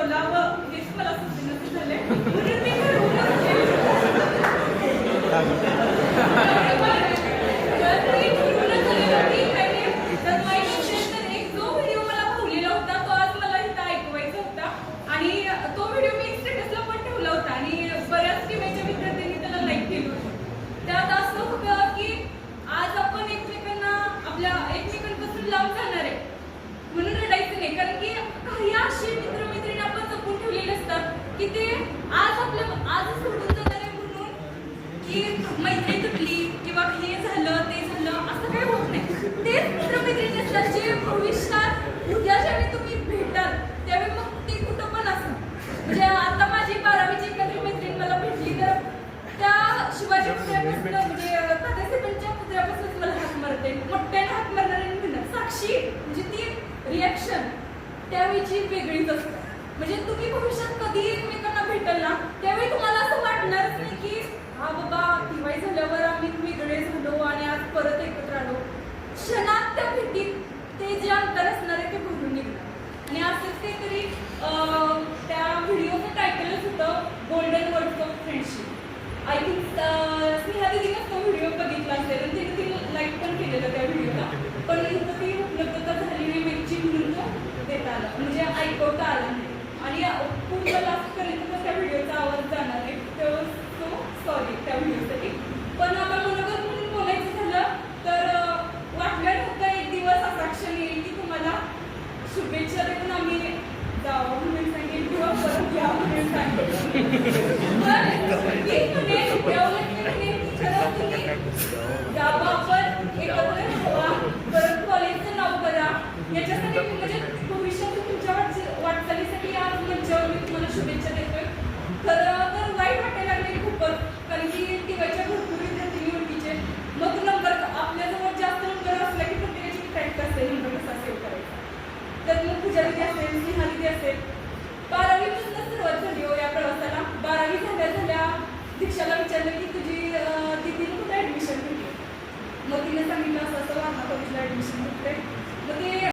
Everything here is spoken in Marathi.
बोलावं हेच मला सुचेनासे झाले. म्हणून मी ठरवलं की तर माहिती असेल तर एक जो व्हिडिओ मला पाहिलेला होता तो आज मला इथं ऐकवायचा होता आणि तो व्हिडिओ मी स्टेटसला पण ठेवला होता आणि बऱ्याच टीमेच्या विद्यार्थ्यांनी त्याला लाईक केलं होतं. त्यात असं होतं की आज आपण एकमेकांना आपल्या एकमेकांपासून लांब जाणार आहे म्हणून रडायचं नाही, कारण की काही असे मित्रमैत्रिणी आपण जपून ठेवलेले असतात की ते आज सोडून जाणार आहे म्हणून की मैत्री तुटली किंवा हे झालं ते झालं असं काही होत नाही. तेच मित्रमैत्रिणी असतात जे भविष्यात उद्या ज्यावेळी तुम्ही भेटाल त्यावेळी मग ते कुठं पण असं म्हणजे आता माझी 12वीची एखादी मैत्रीण मला भेटली तर त्या शिवाजी पुतळ्यापासून म्हणजे तात्यासाहेबांच्या पुतळ्यापासून मला हाक मारते, मोठ्याने हाक मारणाऱ्याने म्हणत साक्षी म्हणजे ती रिॲक्शन त्यावेळीची वेगळीच असते. म्हणजे तुम्ही भविष्यात कधी एकमेकांना भेटाल ना त्यावेळी तुम्हाला असं वाटणारच नाही की हा बाबा दिवाळी झाल्यावर आम्ही वेगळे झालो आणि आज परत एकत्र आलो. क्षणात त्या भेटीत ते जे अंतर असणार आहे ते भरून निघणार. आणि असंच काहीतरी त्या व्हिडिओचं टायटलच होतं golden words of friendship. I think Sneha दिदीनं तो व्हिडिओ बघितला असेल आणि तिने ती लाईक पण केलेलं त्या व्हिडिओला, पण इथं ती उपलब्धता झाली नाही मेकची म्हणून तो देता आला म्हणजे ऐकवता आला नाही आणि पूर्ण लास्टपर्यंत त्या व्हिडिओचा आवाज जाणार आहे. तो सॉरी त्या व्हिडिओसाठी. पण आता मनोगत म्हणून बोलायचं झालं तर वाटलं नव्हतं एक दिवस असा क्षण येईल की तुम्हाला शुभेच्छा देऊन आम्ही जावं म्हणून सांगेल किंवा परत या म्हणून सांगेल. जावं आपण एकत्र व्हा, परत कॉलेजचं नाव करा याच्यासाठी म्हणजे भविष्यात तुमच्या वाटचालीसाठी आज मंचावर मी तुम्हाला शुभेच्छा देतोय. खरं तर वाईट वाटायला लागले खूपच, कारण की टीवायच्या भरपूर विद्यार्थी ओळखीचे मग नंबर आपल्याजवळ जास्त नंबर असला की प्रत्येकाची प्रॅक्टिस असते नंबर कसा सेव्ह करायचा. तर मग पूजा दिदी असेल, स्नेहा दिदी असेल. 12वीपासून सुरुवात झाली हो या प्रवासाला. 12वी झाल्या दीक्षाला विचारलं की तुझी दिदीने कुठे ॲडमिशन घेतली, मग तिने सांगितलं असं असं वारणा कॉलेजला ॲडमिशन घेतलंय. मग ते